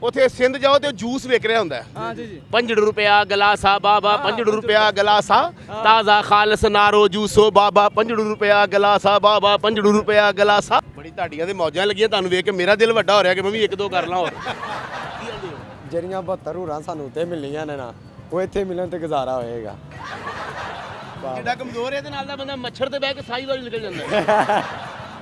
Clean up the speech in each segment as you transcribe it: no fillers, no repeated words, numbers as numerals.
ਉਥੇ ਸਿੰਧ ਜਾਓ ਤੇ ਜੂਸ ਵੇਚ ਰਿਹਾ ਹੁੰਦਾ हाँ जी जी 5 रुपया गलासा बाबा 5 रुपया गलासा ताज़ा खालस नारो जूसो बाबा 5 रुपया गलासा बाबा 5 रुपया गलासा ਬੜੀ ਤੁਹਾਡੀਆਂ ਦੇ ਮੌਜਾਂ ਲੱਗੀਆਂ ਤੁਹਾਨੂੰ ਵੇਖ ਕੇ ਮੇਰਾ ਦਿਲ ਵੱਡਾ ਹੋ ਰਿਹਾ ਕਿ ਮੈਂ ਵੀ ਇੱਕ ਦੋ ਕਰ ਲਾਂ ਹੋਰ ਕੀ ਕਹਿੰਦੇ ਹੋ ਜਿਹੜੀਆਂ 72 ਹੂਰਾਂ ਸਾਨੂੰ ਉੱਤੇ ਮਿਲੀਆਂ ਨੇ ਨਾ ਉਹ ਇੱਥੇ ਮਿਲਣ ਤੇ ਗੁਜ਼ਾਰਾ ਹੋਏਗਾ ਜਿਹੜਾ ਕਮਜ਼ੋਰ ਹੈ ਇਹਦੇ ਨਾਲ ਦਾ ਬੰਦਾ ਮੱਛਰ ਤੇ ਬਹਿ ਕੇ ਸਾਈ ਵਾਲੀ ਨਿਕਲ ਜਾਂਦਾ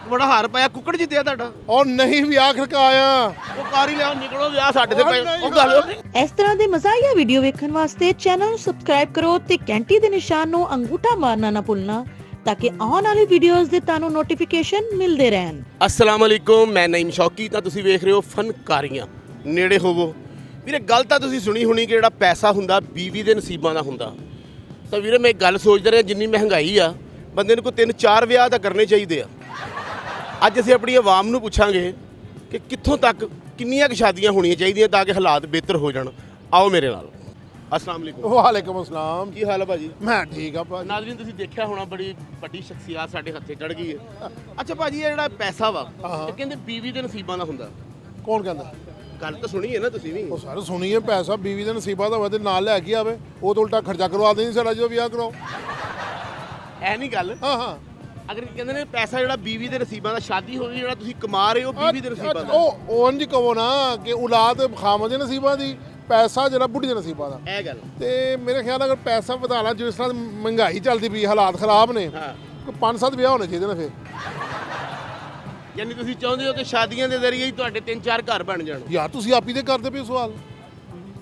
ਬੜਾ ਹਾਰ ਪਾਇਆ ਕੁੱਕੜ ਜਿੱਤਿਆ ਤੁਹਾਡਾ ਔਰ ਨਹੀਂ ਵਿਆਹ ਖੜਕਾਇਆ ਉਹ ਕਾਰ ਹੀ ਲਿਆਓ ਨਿਕਲੋ ਵਿਆਹ ਸਾਡੇ ਤੇ ਪਏ ਉਹ ਗੱਲ ਇਸ ਤਰ੍ਹਾਂ ਦੇ ਮਜ਼ਾਹੀਆ ਵੀਡੀਓ ਵੇਖਣ ਵਾਸਤੇ ਚੈਨਲ ਨੂੰ ਸਬਸਕ੍ਰਾਈਬ ਕਰੋ ਤੇ ਘੰਟੀ ਦੇ ਨਿਸ਼ਾਨ ਨੂੰ ਅੰਗੂਠਾ ਮਾਰਨਾ ਨਾ ਭੁੱਲਣਾ ਤਾਂ ਕਿ ਆਉਣ ਵਾਲੀ ਵੀਡੀਓਜ਼ ਦੇ ਤੁਹਾਨੂੰ ਨੋਟੀਫਿਕੇਸ਼ਨ ਮਿਲਦੇ ਰਹਿਣ। अस्सलाम वालेकुम मैं नईम शौकी ਤਾਂ ਤੁਸੀਂ ਵੇਖ ਰਹੇ ਹੋ ਫਨਕਾਰੀਆਂ ਨੇੜੇ ਹੋਵੋ ਵੀਰੇ ਗੱਲ ਤਾਂ ਤੁਸੀਂ ਸੁਣੀ ਹੋਣੀ ਕਿ ਜਿਹੜਾ ਪੈਸਾ ਹੁੰਦਾ ਬੀਵੀ ਦੇ ਨਸੀਬਾਂ ਦਾ ਹੁੰਦਾ ਤਾਂ ਵੀਰੇ ਮੈਂ ਇੱਕ ਗੱਲ ਸੋਚਦਾ ਰਿਹਾ ਜਿੰਨੀ ਮਹਿੰਗਾਈ ਆ ਬੰਦੇ ਨੂੰ ਕੋਈ 3-4 ਵਿਆਹ ਤਾਂ ਕਰਨੇ ਚਾਹੀਦੇ ਆ ਅੱਜ ਅਸੀਂ ਆਪਣੀ ਆਵਾਮ ਨੂੰ ਪੁੱਛਾਂਗੇ ਕਿ ਕਿੱਥੋਂ ਤੱਕ ਕਿੰਨੀਆਂ ਕੁ ਸ਼ਾਦੀਆਂ ਹੋਣੀਆਂ ਚਾਹੀਦੀਆਂ ਤਾਂ ਕਿ ਹਾਲਾਤ ਬਿਹਤਰ ਹੋ ਜਾਣ ਆਓ ਮੇਰੇ ਨਾਲ अस्सलाम वालेकुम ਵਾਲੇਕੁਮ ਅਸਲਾਮ ਕੀ ਹਾਲ ਹੈ ਭਾਜੀ ਮੈਂ ਠੀਕ ਆ ਭਾਜੀ ਨਾਜ਼ਰੀਨ ਤੁਸੀਂ ਦੇਖਿਆ ਹੋਣਾ ਬੜੀ ਵੱਡੀ ਸ਼ਖਸੀਅਤ ਸਾਡੇ ਹੱਥੇ ਚੜ ਗਈ ਹੈ ਅੱਛਾ ਭਾਜੀ ਇਹ ਜਿਹੜਾ ਪੈਸਾ ਵਾ ਇਹ ਕਹਿੰਦੇ ਬੀਵੀ ਦੇ ਨਸੀਬਾਂ ਦਾ ਹੁੰਦਾ ਕੌਣ ਕਹਿੰਦਾ ਗੱਲ ਤਾਂ ਸੁਣੀ ਹੈ ਨਾ ਤੁਸੀਂ ਵੀ ਉਹ ਸਾਰੇ ਸੁਣੀਏ ਪੈਸਾ ਬੀਵੀ ਦੇ ਨਸੀਬਾਂ ਦਾ ਹੋਵੇ ਤੇ ਨਾਲ ਲੈ ਕੇ ਆਵੇ ਉਹ ਤਾਂ ਉਲਟਾ ਖਰਚਾ ਕਰਵਾ ਦੇਣੀ ਸਾਡਾ ਜਦੋਂ ਵਿਆਹ ਕਰਾਓ ਐ ਨਹੀਂ ਗੱਲ ਹਾਂ ਅਗਰ ਕਹਿੰਦੇ ਨੇ ਪੈਸਾ ਜਿਹੜਾ ਬੀਵੀ ਦੇ ਨਸੀਬਾਂ ਦਾ ਸ਼ਾਦੀ ਹੋਈ ਜਿਹੜਾ ਤੁਸੀਂ ਕਮਾ ਰਹੇ ਹੋ ਬੀਵੀ ਦੇ ਨਸੀਬਾਂ ਦਾ ਉਹ ਉਂਝ ਕਹੋ ਨਾ ਕਿ ਔਲਾਦ ਖਾਮਦ ਦੇ ਨਸੀਬਾਂ ਦੀ ਪੈਸਾ ਜਿਹੜਾ ਬੁੱਢੀ ਦੇ ਨਸੀਬਾਂ ਦਾ ਇਹ ਗੱਲ ਤੇ ਮੇਰੇ ਖਿਆਲ ਅਗਰ ਪੈਸਾ ਵਧਾਣਾ ਜਿਸ ਤਰ੍ਹਾਂ ਮਹਿੰਗਾਈ ਚੱਲਦੀ ਪਈ ਹਾਲਾਤ ਖਰਾਬ ਨੇ ਹਾਂ ਕੋਈ 5-7 ਵਿਆਹ ਹੋਣੇ ਚਾਹੀਦੇ ਨੇ ਫਿਰ ਯਾਨੀ ਤੁਸੀਂ ਚਾਹੁੰਦੇ ਹੋ ਕਿ ਸ਼ਾਦੀਆਂ ਦੇ ਜ਼ਰੀਏ ਹੀ ਤੁਹਾਡੇ 3-4 ਘਰ ਬਣ ਜਾਣ ਯਾਰ ਤੁਸੀਂ ਆਪ ਹੀ ਤੇ ਕਰਦੇ ਪਏ ਸਵਾਲ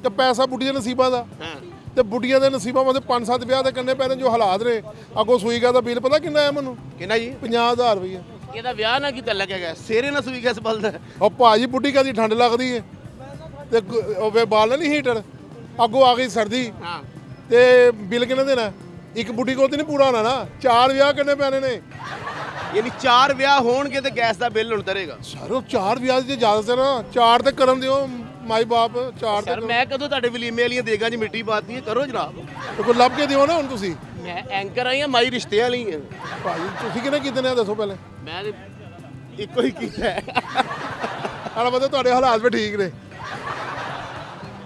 ਤੇ ਪੈਸਾ ਬੁੱਢੀ ਦੇ ਨਸੀਬਾਂ ਦਾ ਹਾਂ ਤੇ ਬੁੱਢੀਆਂ ਦੇ ਨਸੀਬਾਂ ਵਾਸਤੇ 5-7 ਵਿਆਹ ਦੇ ਕਰਨੇ ਪੈਣੇ ਜੋ ਹਾਲਾਤ ਨੇ ਅੱਗੋਂ ਸੂਈਗਾ ਦਾ ਬਿੱਲ ਪਤਾ ਕਿੰਨਾ ਆਇਆ ਮੈਨੂੰ ਕਿੰਨਾ ਜੀ 50,000 ਰੁਪਏ ਇਹਦਾ ਵਿਆਹ ਨਾ ਕੀਤਾ ਲੱਗੇਗਾ ਸੇਰੇ ਨਾ ਸੂਈ ਕਿਸ ਬਲਦਾ ਉਹ ਭਾਜੀ ਬੁੱਢੀ ਕਾਦੀ ਠੰਡ ਲੱਗਦੀ ਏ ਤੇ ਉਹ ਵੇ ਬਾਲ ਨਹੀਂ ਹੀਟਰ ਅੱਗੋਂ ਆ ਗਈ ਸਰਦੀ ਹਾਂ ਤੇ ਬਿੱਲ ਕਿੰਨਾ ਦੇਣਾ ਇੱਕ ਬੁੱਢੀ ਕੋਲ ਤੇ ਨਹੀਂ ਪੂਰਾ ਹੋਣਾ ਨਾ 4 ਵਿਆਹ ਕਰਨੇ ਪੈਣੇ ਨੇ ਯਾਨੀ 4 ਵਿਆਹ ਹੋਣਗੇ ਤੇ ਗੈਸ ਦਾ ਬਿੱਲ ਹੁਣ ਤਰੇਗਾ ਸਰ ਉਹ 4 ਵਿਆਹ ਦੀ ਇਜਾਜ਼ਤ ਹੈ ਨਾ 4 ਤੇ ਕਰਨ ਦਿਓ ਮਾਈ ਬਾਪ 4 ਸਰ ਮੈਂ ਕਦੋਂ ਤੁਹਾਡੇ ਵਲੀਮੇ ਵਾਲੀਆਂ ਦੇਗਾਂ 'ਚ ਮਿੱਟੀ ਪਾਤੀ ਹੈ ਕਰੋ ਜਨਾਬ ਤੇ ਕੋਈ ਲੱਭ ਕੇ ਦਿਓ ਨਾ ਹੁਣ ਤੁਸੀਂ ਮੈਂ ਐਂਕਰ ਆਈ ਆ ਮਾਈ ਰਿਸ਼ਤੇ ਵਾਲੀ ਆ ਭਾਜੀ ਤੁਸੀਂ ਕਿਹਨੇ ਕੀਤੇ ਨੇ ਇਹ ਦੱਸੋ ਪਹਿਲੇ ਮੈਂ ਤੇ ਇੱਕੋ ਹੀ ਕੀਤਾ ਹੈ ਹਾਲਾ ਪਤਾ ਤੁਹਾਡੇ ਹਾਲਾਤ ਵੀ ਠੀਕ ਨੇ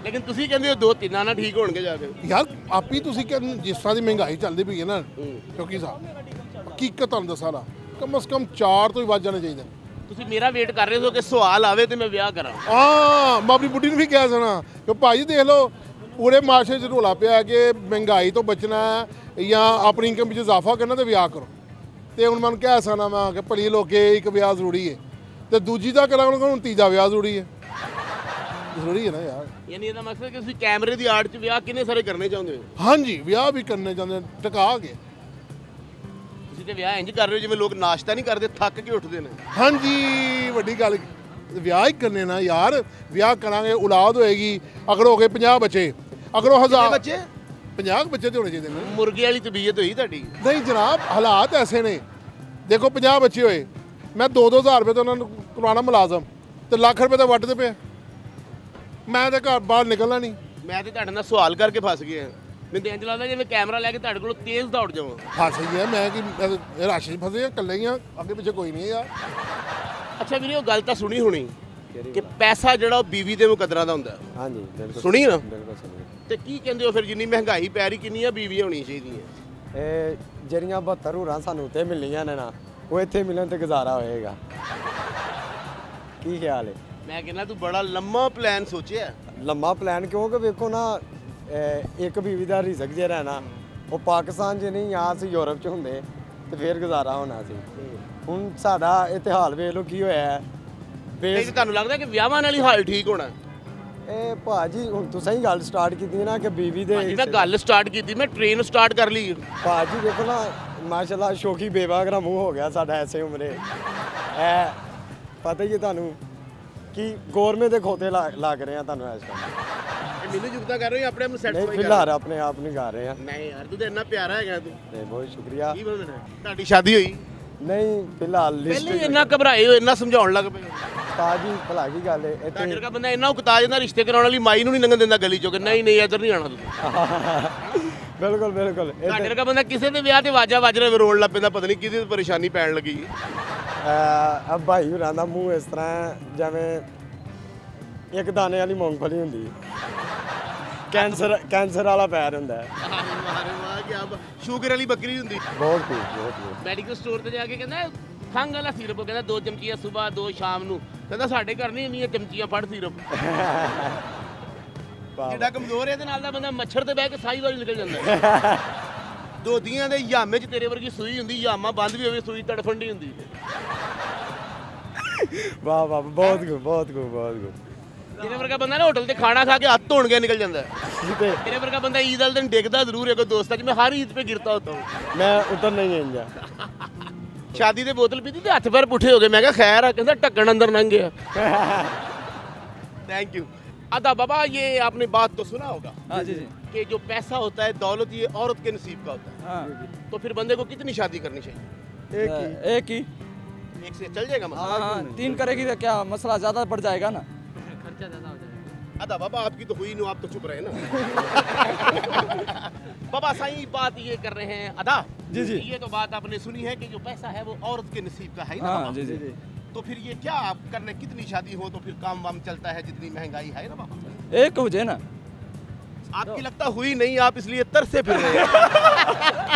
ਲੇਕਿਨ ਤੁਸੀਂ ਕਹਿੰਦੇ ਹੋ 2-3 ਨਾਲ ਠੀਕ ਹੋਣਗੇ ਜਾ ਕੇ ਯਾਰ ਆਪੀ ਤੁਸੀਂ ਕਹਿੰਦੇ ਜਿਸ ਤਰ੍ਹਾਂ ਦੀ ਮਹਿੰਗਾਈ ਚੱਲਦੀ ਪਈ ਹੈ ਨਾ ਕਿਉਂਕਿ ਸਾਹਿਬ ਹਕੀਕਤ ਤੁਹਾਨੂੰ ਦੱਸਾਂ ਨਾ ਕਮ ਸੇ ਕਮ 4 ਤੋਂ ਹੀ ਵੱਧ ਜਾਣੇ ਚਾਹੀਦੇ ਤੁਸੀਂ ਮੇਰਾ ਵੇਟ ਕਰ ਰਹੇ ਹੋ ਕਿ ਸਵਾਲ ਆਵੇ ਤੇ ਮੈਂ ਵਿਆਹ ਕਰਾਂ ਹਾਂ ਮੈਂ ਆਪਣੀ ਬੁੱਢੀ ਨੂੰ ਵੀ ਕਹਿ ਸਕਣਾ ਕਿ ਭਾਜੀ ਦੇਖ ਲਓ ਪੂਰੇ ਮਾਸ਼ਰੇ 'ਚ ਰੋਲਾ ਪਿਆ ਕਿ ਮਹਿੰਗਾਈ ਤੋਂ ਬਚਣਾ ਹੈ ਜਾਂ ਆਪਣੀ ਇਨਕਮ ਵਿੱਚ ਇਜ਼ਾਫਾ ਕਰਨਾ ਤੇ ਵਿਆਹ ਕਰੋ ਤੇ ਹੁਣ ਮੈਨੂੰ ਕਹਿ ਸਕਣਾ ਮੈਂ ਕਿ ਭਲੀ ਲੋਕੇ ਇੱਕ ਵਿਆਹ ਜ਼ਰੂਰੀ ਹੈ ਤੇ ਦੂਜੀ ਦਾ ਕਰਾਂਗੇ ਹੁਣ ਤੀਜਾ ਵਿਆਹ ਜ਼ਰੂਰੀ ਹੈ ਜ਼ਰੂਰੀ ਹੈ ਨਾ ਯਾਰ ਯਾਨੀ ਇਹਦਾ ਮਕਸਦ ਕਿ ਤੁਸੀਂ ਕੈਮਰੇ ਦੀ ਆੜ 'ਚ ਵਿਆਹ ਕਿੰਨੇ ਸਾਰੇ ਕਰਨੇ ਚਾਹੁੰਦੇ ਹੋ ਹਾਂਜੀ ਵਿਆਹ ਵੀ ਕਰਨੇ ਚਾਹੁੰਦੇ ਟਿਕਾ ਕੇ ਤੁਸੀਂ ਤੇ ਵਿਆਹ ਇੰਜ ਕਰ ਰਹੇ ਹੋ ਜਿਵੇਂ ਲੋਕ ਨਾਸ਼ਤਾ ਨਹੀਂ ਕਰਦੇ ਥੱਕ ਕੇ ਉੱਠਦੇ ਨੇ ਹਾਂਜੀ ਵੱਡੀ ਗੱਲ ਵਿਆਹ ਹੀ ਕਰਨੇ ਨਾ ਯਾਰ ਵਿਆਹ ਕਰਾਂਗੇ ਔਲਾਦ ਹੋਏਗੀ ਅਗਰ ਹੋ ਗਏ 50 ਬੱਚੇ ਅਗਰ ਉਹ 1000 ਬੱਚੇ 50 ਬੱਚੇ ਤੇ ਹੋਣੇ ਚਾਹੀਦੇ ਨੇ ਮੁਰਗੇ ਵਾਲੀ ਤਬੀਅਤ ਹੋਈ ਤੁਹਾਡੀ ਨਹੀਂ ਜਨਾਬ ਹਾਲਾਤ ਐਸੇ ਨੇ ਦੇਖੋ 50 ਬੱਚੇ ਹੋਏ ਮੈਂ 2-2000 ਰੁਪਏ ਤੋਂ ਉਹਨਾਂ ਨੂੰ ਕਰਵਾਉਣਾ ਮੁਲਾਜ਼ਮ ਤੇ ਲੱਖ ਰੁਪਏ ਤਾਂ ਵੱਟਦੇ ਪਿਆ ਮੈਂ ਤਾਂ ਘਰ ਬਾਹਰ ਨਿਕਲਣਾ ਨਹੀਂ ਮੈਂ ਤੇ ਤੁਹਾਡੇ ਨਾਲ ਸਵਾਲ ਕਰਕੇ ਫਸ ਗਿਆ ਮੈਨੂੰ ਤਾਂ ਇੰਜ ਲੱਗਦਾ ਜਿਵੇਂ ਕੈਮਰਾ ਲੈ ਕੇ ਤੁਹਾਡੇ ਕੋਲ ਤੇਜ਼ ਦੌੜ ਜਾਵਾਂ ਫਸ ਗਿਆ ਮੈਂ ਕਿ ਰਸ਼ 'ਚ ਫਸੇ ਆ ਇਕੱਲੇ ਹੀ ਆ ਅੱਗੇ ਪਿੱਛੇ ਕੋਈ ਨਹੀਂ ਯਾਰ ਅੱਛਾ ਵੀਰੇ ਉਹ ਗੱਲ ਤਾਂ ਸੁਣੀ ਹੋਣੀ ਕਿ ਪੈਸਾ ਜਿਹੜਾ ਉਹ ਬੀਵੀ ਦੇ ਮੁਕੱਦਰਾਂ ਦਾ ਹੁੰਦਾ ਹਾਂਜੀ ਬਿਲਕੁਲ ਸੁਣੀ ਨਾ ਬਿਲਕੁਲ ਸੁਣੀ ਤੇ ਕੀ ਕਹਿੰਦੇ ਹੋ ਫਿਰ ਜਿੰਨੀ ਮਹਿੰਗਾਈ ਪੈ ਰਹੀ ਕਿੰਨੀਆਂ ਬੀਵੀਆਂ ਹੋਣੀਆਂ ਚਾਹੀਦੀਆਂ ਇਹ ਜਿਹੜੀਆਂ 72 ਹੂਰਾਂ ਸਾਨੂੰ ਉੱਤੇ ਮਿਲੀਆਂ ਨੇ ਨਾ ਉਹ ਇੱਥੇ ਮਿਲਣ ਤੇ ਗੁਜ਼ਾਰਾ ਹੋਏਗਾ ਕੀ ਖਿਆਲ ਹੈ ਮੈਂ ਕਹਿੰਦਾ ਤੂੰ ਬੜਾ ਲੰਮਾ ਪਲਾਨ ਸੋਚਿਆ ਲੰਮਾ ਪਲਾਨ ਕਿਉਂਕਿ ਵੇਖੋ ਨਾ ਇੱਕ ਬੀਵੀ ਦਾ ਰਿਜ਼ਕ ਜਿਹੜਾ ਨਾ ਉਹ ਪਾਕਿਸਤਾਨ 'ਚ ਨਹੀਂ ਜਾਂ ਅਸੀਂ ਯੂਰਪ 'ਚ ਹੁੰਦੇ ਤੇ ਫਿਰ ਗੁਜ਼ਾਰਾ ਹੋਣਾ ਸੀ ਹੁਣ ਸਾਡਾ ਇਹ ਹਾਲ ਵੇਖ ਲਓ ਕੀ ਹੋਇਆ ਹੈ ਨਹੀਂ ਤੁਹਾਨੂੰ ਲੱਗਦਾ ਕਿ ਵਿਆਹਾਂ ਨਾਲ ਹੀ ਹਾਲ ਠੀਕ ਹੋਣਾ ਇਹ ਭਾਜੀ ਹੁਣ ਤੁਸੀਂ ਹੀ ਗੱਲ ਸਟਾਰਟ ਕੀਤੀ ਨਾ ਕਿ ਬੀਵੀ ਦੇ ਮੈਂ ਗੱਲ ਸਟਾਰਟ ਕੀਤੀ ਮੈਂ ਟ੍ਰੇਨ ਸਟਾਰਟ ਕਰ ਲਈ ਭਾਜੀ ਦੇਖੋ ਨਾ ਮਾਸ਼ਾਅੱਲਾ ਸ਼ੌਕੀ ਬੇਵਾਗਰਾ ਮੂੰਹ ਹੋ ਗਿਆ ਸਾਡਾ ਐਸੇ ਉਮਰੇ ਇਹ ਪਤਾ ਹੀ ਹੈ ਤੁਹਾਨੂੰ ਕਿ ਗੌਰਮੈਂਟ ਦੇ ਖੋਤੇ ਲੱਗ ਰਹੇ ਆ ਤੁਹਾਨੂੰ ਇਸ ਟਾਈਮ ਮੈਨੂੰ ਜੁਗਤਾ ਕਰ ਰਹੇ ਹੋ ਆਪਣੇ ਆਪ ਨੂੰ ਨਹੀਂ ਸੈਟੀਸਫਾਈ ਫਿਲਹਾਲ ਆਪਣੇ ਆਪ ਨਹੀਂ ਗਾ ਰਹੇ ਆ ਨਹੀਂ ਯਾਰ ਤੂੰ ਤਾਂ ਇੰਨਾ ਪਿਆਰਾ ਹੈਗਾ ਤੂੰ ਤੇ ਬਹੁਤ ਸ਼ੁਕਰੀਆ ਕੀ ਬੋਲਣਾ ਤੁਹਾਡੀ ਸ਼ਾਦੀ ਹੋਈ ਨਹੀਂ ਫਿਲਹਾਲ ਲਿਸਟ ਪਹਿਲੇ ਇੰਨਾ ਘਬਰਾਏ ਹੋ ਇੰਨਾ ਸਮਝਾਉਣ ਲੱਗ ਪਏ ਤਾਜੀ ਭਲਾ ਕੀ ਗੱਲ ਹੈ ਤੁਹਾਡੇ ਇੱਥੇ ਵਰਗਾ ਬੰਦਾ ਇੰਨਾ ਉਕਤਾ ਜਾਂਦਾ ਰਿਸ਼ਤੇ ਕਰਾਉਣ ਵਾਲੀ ਮਾਈ ਨੂੰ ਨਹੀਂ ਲੰਘਣ ਦਿੰਦਾ ਗਲੀ ਚੋਂ ਕਿ ਨਹੀਂ ਨਹੀਂ ਇੱਧਰ ਨਹੀਂ ਆਣਾ ਤੁਸੀਂ ਬਿਲਕੁਲ ਬਿਲਕੁਲ ਤੁਹਾਡੇ ਵਰਗਾ ਬੰਦਾ ਕਿਸੇ ਦੇ ਵਿਆਹ ਤੇ ਵਾਜਾ ਵੱਜ ਰਿਹਾ ਰੋਣ ਲੱਗ ਪੈਂਦਾ ਪਤਾ ਨਹੀਂ ਕਿਹਦੀ ਤੇ ਪਰੇਸ਼ਾਨੀ ਪੈਣ ਲੱਗੀ ਆ ਭਾਈ ਹੋਰਾਂ ਦਾ ਮੂੰਹ ਇਸ ਤਰ੍ਹਾਂ ਜਿਵੇਂ ਇੱਕ ਦਾਣੇ ਵਾਲੀ ਮੂੰਗਫਲੀ ਹੁੰਦੀ ਕੈਂਸਰ ਵਾਲਾ ਪੈਰ ਹੁੰਦਾ ਹੈ। ਵਾਹ ਕੀ ਸ਼ੂਗਰ ਵਾਲੀ ਬੱਕਰੀ ਹੁੰਦੀ। ਬਹੁਤ ਕੁਝ ਮੈਡੀਕਲ ਸਟੋਰ ਤੇ ਜਾ ਕੇ ਕਹਿੰਦਾ ਖੰਘ ਵਾਲਾ ਸਿਰਪ, ਕਹਿੰਦਾ 2 ਚਮਚੀਆਂ ਸਵੇਰ 2 ਸ਼ਾਮ ਨੂੰ, ਕਹਿੰਦਾ ਸਾਡੇ ਘਰ ਨਹੀਂ ਇੰਨੀਆਂ ਚਮਚੀਆਂ ਫੜ ਸਿਰਪ। ਜਿਹੜਾ ਕਮਜ਼ੋਰ ਹੈ ਇਹਦੇ ਨਾਲ ਦਾ ਬੰਦਾ ਮੱਛਰ ਤੇ ਬਹਿ ਕੇ ਸਾਈ ਵਾਲੀ ਨਿਕਲ ਜਾਂਦਾ। ਦੋਧੀਆਂ ਦੇ ਯਾਮੇ 'ਚ ਤੇਰੇ ਵਰਗੀ ਸੂਈ ਹੁੰਦੀ, ਯਾਮਾ ਬੰਦ ਵੀ ਹੋਵੇ ਸੂਈ ਤੜਫੰਡੀ ਹੁੰਦੀ। ਵਾਹ ਬਹੁਤ ਕੁਝ ਤੇਰੇ ਵਰਗਾ ਬੰਦਾ ਨਾ ਹੋਟਲ ਤੇ ਖਾਣਾ ਖਾ ਕੇ ਹੱਥ ਧੋਣ ਗਿਆ ਨਿਕਲ ਜਾਂਦਾ। ਤੇਰੇ ਵਰਗਾ ਬੰਦਾ ਈਦ ਵਾਲੇ ਦਿਨ ਡਿੱਗਦਾ ਜ਼ਰੂਰ ਹੈ। ਕੋਈ ਦੋਸਤ ਮੈਂ ਹਰ ਈਦ पे गिरता होता हूँ। ਮੈਂ ਉਧਰ ਨਹੀਂ ਆਂਦਾ। ਸ਼ਾਦੀ ਦੇ ਬੋਤਲ ਪੀਤੀ ਤੇ ਹੱਥ ਪੈਰ ਪੁੱਠੇ ਹੋ ਗਏ। ਮੈਂ ਕਿਹਾ ਖੈਰ ਆ, ਕਹਿੰਦਾ ਢੱਕਣ ਅੰਦਰ ਲੰਘ ਗਿਆ। Thank you. अदा बाबा ये आपने बात तो सुना होगा। हाँ जी जी। कि जो पैसा होता है, दौलत, ये औरत के नसीब का होता है। हाँ तो फिर बंदे को कितनी शादी करनी चाहिए? एक ही। एक से चल जाएगा मसला? हाँ 3 करेगी तो क्या मसला ज़्यादा बढ़ जाएगा ना। अदा बाबा आपकी तो हुई नहीं, आप तो चुप रहे ना। बाबा सही बात ये कर रहे हैं अदा जी जी। ये तो बात आपने सुनी है कि जो पैसा है वो औरत के नसीब का है ना हाँ बाबा? जी जी। तो फिर ये क्या आप करने, कितनी शादी हो तो फिर काम वाम चलता है, जितनी महंगाई है ना बाबा? एक मुझे ना। आपकी लगता हुई नहीं, आप इसलिए तरसे फिर रहे हैं।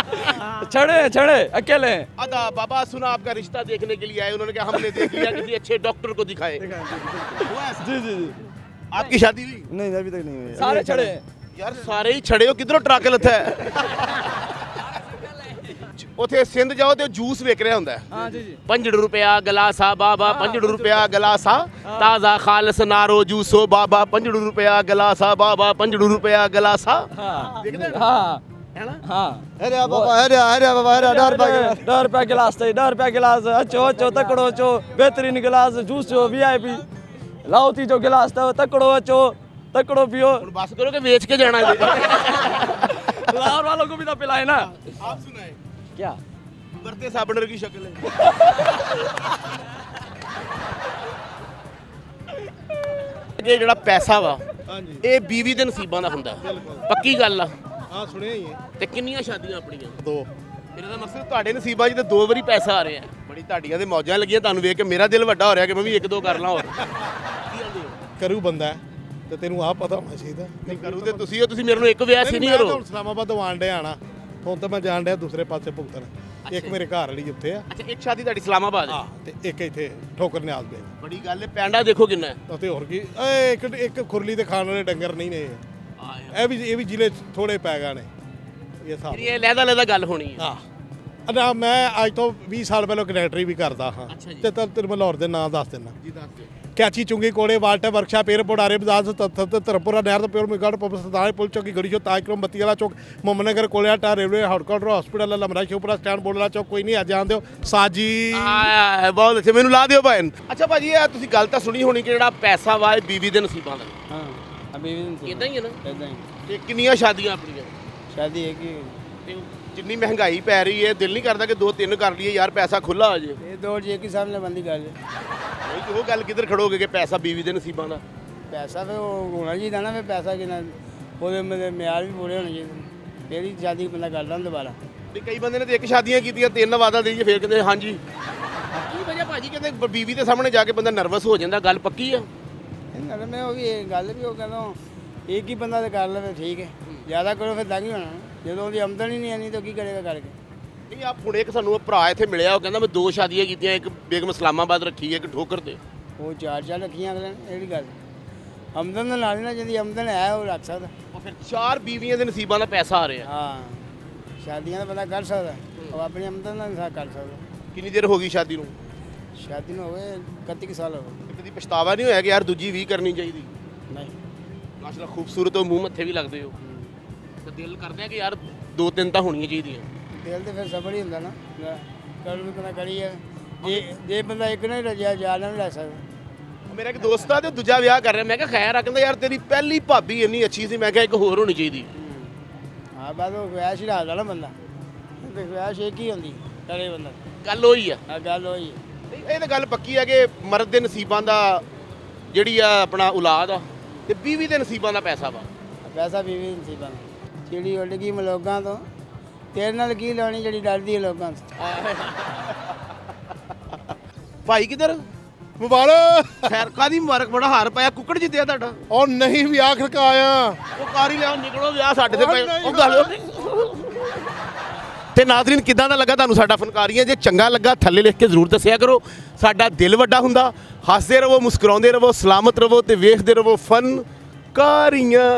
छड़े अकेले। अदा बाबा सुना आपका रिश्ता देखने के लिए आए, उन्होंने कहा हमने देख लिया, किसी अच्छे डॉक्टर को दिखाए। हुआ ऐसा? जी जी जी। आपकी शादी हुई? नहीं अभी तक नहीं हुई। सारे छड़े। यार सारे ही छड़े हो, किधरों ट्रक लथा है। उथे सिंध जाओ तो जूस वेच रहा होंदा है। हाँ जी जी। 5 रुपया गलासा बाबा, 5 रुपया गलासा, ताजा खालस नारो जूसो बाबा, 5 रुपया गलासा बाबा, 5 रुपया गलासा। हाँ देखते हैं? हाँ है ना? हाँ। अरे बाबा 10 रुपया गिलास थे, 10 रुपया गिलास। अच्छो तकड़ो चो बेहतरीन गिलास जूस चो VIP लाओ ती जो गिलास था तकड़ो अच्छो तकड़ो पियो। हुण बस करो कि बेच के जाना है। लाहौर वालों को भी तो पिलाए ना। आप सुनाए क्या बरते साबुन की शक्ल है। ਇਹ ਜਿਹੜਾ ਪੈਸਾ ਵਾ ਇਹ ਬੀਵੀ ਦੇ ਨਸੀਬਾਂ ਦਾ ਹੁੰਦਾ। ਪੱਕੀ ਗੱਲ ਆ। ਹਾਂ ਸੁਣਿਆ ਹੀ ਹੈ। ਤੇ ਕਿੰਨੀਆਂ ਸ਼ਾਦੀਆਂ ਆਪਣੀਆਂ? 2। ਫਿਰ ਇਹਦਾ ਮਕਸਦ ਤੁਹਾਡੇ ਨਸੀਬਾਂ 'ਚ ਤੇ 2 ਵਾਰੀ ਪੈਸਾ ਆ ਰਿਹਾ। ਬੜੀ ਤੁਹਾਡੀਆਂ ਦੇ ਮੌਜਾਂ ਲੱਗੀਆਂ, ਤੁਹਾਨੂੰ ਵੇਖ ਕੇ ਮੇਰਾ ਦਿਲ ਵੱਡਾ ਹੋ ਰਿਹਾ ਕਿ ਮੈਂ ਵੀ 1-2 ਕਰ ਲਾਂ ਹੋਰ। ਕੀ ਆਂਦੇ ਹੋ? ਕਰੂ ਬੰਦਾ ਤੇ ਤੈਨੂੰ ਆਪ ਪਤਾ ਹੋਣਾ ਚਾਹੀਦਾ। ਨਹੀਂ ਕਰੂ ਤੇ ਤੁਸੀਂ ਹੋ, ਤੁਸੀਂ ਮੇਰੇ ਨੂੰ ਇੱਕ ਵਿਆਹ ਸੀ ਨਹੀਂ ਕਰੋ। ਮੈਂ ਤਾਂ ਇਸਲਾਮਾਬਾਦ ਆਣ ਡਿਆ ਆਣਾ, ਹੁਣ ਤਾਂ ਮੈਂ ਜਾਣ ਡਿਆ ਦੂਸਰੇ ਪਾਸੇ ਭੁਗਤਣ। ਇੱਕ ਮੇਰੇ ਘਰ ਵਾਲੀ ਉੱਥੇ ਆ। ਅੱਛਾ ਇੱਕ ਸ਼ਾਦੀ ਤੁਹਾਡੀ ਇਸਲਾਮਾਬਾਦ ਹੈ। ਹਾਂ ਤੇ ਇੱਕ ਇੱਥੇ ਠੋਕਰ ਨਿਆਜ਼ ਦੇ। ਬੜੀ ਗੱਲ ਹੈ। ਪੈਂਡਾ ਦੇਖੋ ਕਿੰਨਾ ਹੈ। ਅਤੇ ਹੋਰ ਕੀ ਏ ਇੱਕ ਖੁਰਲੀ ਤੇ ਖਾਣ ਵਾਲੇ ਡੰਗਰ ਨਹੀਂ ਨੇ ਇਹ ਵੀ ਜ਼ਿਲ੍ਹੇ ਥੋੜੇ ਪੈ ਗਏ ਨੇ ਇਹ ਹਿਸਾਬ। ਫਿਰ ਇਹ ਲਹਿਦਾ ਗੱਲ ਹੋਣੀ ਹੈ। ਹਾਂ ਨਾ ਮੈਂ ਅੱਜ ਤੋਂ 20 ਸਾਲ ਪਹਿਲਾਂ ਕਨੈਕਟਰੀ ਵੀ ਕਰਦਾ ਹਾਂ ਅੱਛਾ ਜੀ। ਤੇ ਤੈਨੂੰ ਮੈਂ ਲਾਹੌਰ ਦੇ ਨਾਂ ਦੱਸ ਦਿੰਦਾ। ਜੀ ਦੱਸ ਦਿਓ। कैची चुंगी कोड़े वाल्टा वर्कशॉप एयरपोर्ट आरे बाजार से तरपुरा नहर प्योर मिगाड़ पबस्तान पुल चौकी गड़ी चौक ताजक्रम बत्तीवाला चौक मोहम्मदनगर कोलियाटा रेलवे हेडक्वार्टर हॉस्पिटल लमरा शिवपुरा स्टैंड बोलला चौक कोई नहीं आ जान दिओ साजी ਆ ਬਹੁਤ ਅੱਛਾ, ਮੈਨੂੰ ਲਾ ਦਿਓ ਭੈਣ। ਅੱਛਾ ਭਾਜੀ ਇਹ ਤੁਸੀਂ ਗੱਲ ਤਾਂ ਸੁਣੀ ਹੋਣੀ ਕਿ ਜਿਹੜਾ ਪੈਸਾ ਵਾ ਇਹ ਬੀਵੀ ਦੇ ਨਸੀਬਾਂ ਦਾ। हाँ अभी भी ਇਦਾਂ ਹੀ ਹੈ ਨਾ? ऐसा ही। ਤੇ ਕਿੰਨੀਆਂ ਸ਼ਾਦੀਆਂ ਆਪਣੀਆਂ? शादी एक ही। ਤੇ ਜਿੰਨੀ ਮਹਿੰਗਾਈ ਪੈ ਰਹੀ ਹੈ ਦਿਲ ਨਹੀਂ ਕਰਦਾ ਕਿ 2-3 ਕਰ ਲਈਏ ਯਾਰ, ਪੈਸਾ ਖੁੱਲਾ ਹੋ ਜੇ। ये 2 एक ही सामने बंदी कर ले। ਨਹੀਂ ਤੇ ਉਹ ਗੱਲ ਕਿੱਧਰ ਖੜੋਗੇ ਕਿ ਪੈਸਾ ਬੀਵੀ ਦੇ ਨਸੀਬਾਂ ਦਾ? पैसा तो होना चाहिए ना, फिर पैसा कि ਉਹਦੇ ਮਿਆਰ ਵੀ ਪੂਰੇ ਹੋਣੇ ਚਾਹੀਦੇ। ਫਿਰ ਹੀ ਸ਼ਾਦੀ ਬੰਦਾ ਕਰਦਾ ਦੁਬਾਰਾ। ਵੀ ਕਈ ਬੰਦੇ ਨੇ ਤੇ 1 ਸ਼ਾਦੀਆਂ ਕੀਤੀਆਂ, 3 ਵਾਦਾ ਦੇਈਏ ਫਿਰ ਕਹਿੰਦੇ ਹਾਂਜੀ। ਕੀ ਵਜ੍ਹਾ ਭਾਜੀ ਕਹਿੰਦੇ ਬੀਵੀ ਦੇ ਸਾਹਮਣੇ ਜਾ ਕੇ ਬੰਦਾ ਨਰਵਸ ਹੋ ਜਾਂਦਾ, ਗੱਲ ਪੱਕੀ ਆ? ਇਹ ਗੱਲ ਮੈਂ ਉਹ ਵੀ ਇਹ ਗੱਲ ਵੀ ਉਹ ਕਹਿੰਦਾ ਇੱਕ ਹੀ ਬੰਦਾ ਤੇ ਕਰ ਲਵੇ ਠੀਕ ਹੈ, ਜ਼ਿਆਦਾ ਕਰੋ ਫਿਰ ਤਾਂ ਕੀ ਹੋਣਾ। ਜਦੋਂ ਉਹਦੀ ਆਮਦਨ ਹੀ ਨਹੀਂ ਆਣੀ ਤਾਂ ਕੀ ਕਰੇਗਾ ਕਰਕੇ। ਨਹੀਂ ਆਪ ਹੁਣ ਇੱਕ ਸਾਨੂੰ ਭਰਾ ਇੱਥੇ ਮਿਲਿਆ, ਉਹ ਕਹਿੰਦਾ ਮੈਂ 2 ਸ਼ਾਦੀਆਂ ਕੀਤੀਆਂ, ਇੱਕ ਬੇਗਮ ਇਸਲਾਮਾਬਾਦ ਰੱਖੀ ਹੈ, ਇੱਕ ਠੋਕਰ ਤੇ। ਉਹ 4 ਰੱਖੀਆਂ ਅਗਲੇ ਨੇ, ਇਹੜੀ ਗੱਲ ਆਮਦਨ ਨਾਲ ਹੀ ਨਾ, ਜਿਹਦੀ ਆਮਦਨ ਹੈ ਉਹ ਰੱਖ ਸਕਦਾ। ਉਹ ਫਿਰ 4 ਬੀਵੀਆਂ ਦੇ ਨਸੀਬਾਂ ਦਾ ਪੈਸਾ ਆ ਰਿਹਾ। ਹਾਂ ਸ਼ਾਦੀਆਂ ਦਾ ਬੰਦਾ ਕਰ ਸਕਦਾ, ਉਹ ਆਪਣੀ ਆਮਦਨ ਨਾਲ ਹਿਸਾਬ ਕਰ ਸਕਦਾ। ਕਿੰਨੀ ਦੇਰ ਹੋ ਗਈ ਸ਼ਾਦੀ ਨੂੰ? ਸ਼ਾਦੀ ਨੂੰ ਹੋ ਗਏ 31 ਸਾਲ ਹੋ ਗਏ। ਕਦੀ ਪਛਤਾਵਾ ਨਹੀਂ ਹੋਇਆ ਕਿ ਯਾਰ ਦੂਜੀ ਵੀ ਕਰਨੀ ਚਾਹੀਦੀ? ਨਹੀਂ ਮਾਸ਼ਾਅੱਲਾ ਖੂਬਸੂਰਤ ਹੋ, ਮੂੰਹ ਮੱਥੇ ਵੀ ਲੱਗਦੇ ਹੋ, ਤੇ ਦਿਲ ਕਰਦਾ ਕਿ ਯਾਰ 2-3 ਤਾਂ ਹੋਣੀਆਂ ਚਾਹੀਦੀਆਂ। ਦਿਲ ਤੇ ਫਿਰ ਸਬਰ ਹੀ ਹੁੰਦਾ ਨਾ, ਕਰ ਵੀ ਕਿੰਨਾ ਕਰੀ ਹੈ। ਜੇ ਬੰਦਾ ਇੱਕ ਨਹੀਂ ਰਜਿਆ ਜ਼ਿਆਦਾ ਨਹੀਂ ਲੈ ਸਕਦਾ। ਮੇਰਾ ਇੱਕ ਦੋਸਤ ਆ ਤੇ ਦੂਜਾ ਵਿਆਹ ਕਰ ਰਿਹਾ, ਮੈਂ ਕਿਹਾ ਖੈਰ ਆ, ਕਹਿੰਦਾ ਯਾਰ ਤੇਰੀ ਪਹਿਲੀ ਭਾਬੀ ਇੰਨੀ ਅੱਛੀ ਸੀ, ਮੈਂ ਕਿਹਾ ਇੱਕ ਹੋਰ ਹੋਣੀ ਚਾਹੀਦੀ। ਹਾਂ ਬਾਅਦ ਉਹ ਵਿਆਹ ਰੱਖਦਾ ਨਾ ਬੰਦਾ, ਤੇ ਵਿਆਹ ਇੱਕ ਹੀ ਹੁੰਦੀ ਕਰੇ ਬੰਦਾ। ਗੱਲ ਹੋਈ ਆ। ਆ ਗੱਲ ਹੋਈ ਨਹੀਂ ਇਹ ਤਾਂ ਗੱਲ ਪੱਕੀ ਆ ਕਿ ਮਰਦ ਦੇ ਨਸੀਬਾਂ ਦਾ ਜਿਹੜੀ ਆ ਆਪਣਾ ਔਲਾਦ ਆ, ਤੇ ਬੀਵੀ ਦੇ ਨਸੀਬਾਂ ਦਾ ਪੈਸਾ ਵਾ। ਪੈਸਾ ਵੀ ਨਸੀਬਾਂ ਨਾਲ। ਚਿੜੀ ਉੱਡ ਗਈ ਮਲੋਕਾਂ ਤੋਂ, ਤੇਰੇ ਨਾਲ ਕੀ ਲਾਉਣੀ ਜਿਹੜੀ ਡਰਦੀ ਹੈ ਲੋਕਾਂ ਤੋਂ। ਭਾਈ ਕਿੱਧਰ? ਮੁਬਾਰਕ। ਖੈਰ ਕਾਦੀ ਮੁਬਾਰਕ, ਬੜਾ ਹਾਰ ਪਾਇਆ, ਕੁੱਕੜ ਜਿੱਤਿਆ ਤੁਹਾਡਾ। ਔਰ ਨਹੀਂ ਵੀ ਆਖਰ ਕਾ ਆਇਆ। ਉਹ ਕਾਰ ਹੀ ਲਿਆਓ, ਨਿਕਲੋ ਵਿਆਹ ਸਾਡੇ ਤੇ ਪਏ। ਨਹੀਂ ਉਹ ਗੱਲ ਤੇ ਨਾਜ਼ਰੀਨ, ਕਿੱਦਾਂ ਦਾ ਲੱਗਾ ਤੁਹਾਨੂੰ ਸਾਡਾ ਫਨਕਾਰੀਆਂ? ਜੇ ਚੰਗਾ ਲੱਗਾ ਥੱਲੇ ਲਿਖ ਕੇ ਜ਼ਰੂਰ ਦੱਸਿਆ ਕਰੋ। ਸਾਡਾ ਦਿਲ ਵੱਡਾ ਹੁੰਦਾ। ਹੱਸਦੇ ਰਹੋ, ਮੁਸਕਰਾਉਂਦੇ ਰਹੋ, ਸਲਾਮਤ ਰਹੋ ਤੇ ਵੇਖਦੇ ਰਹੋ ਫਨਕਾਰੀਆਂ।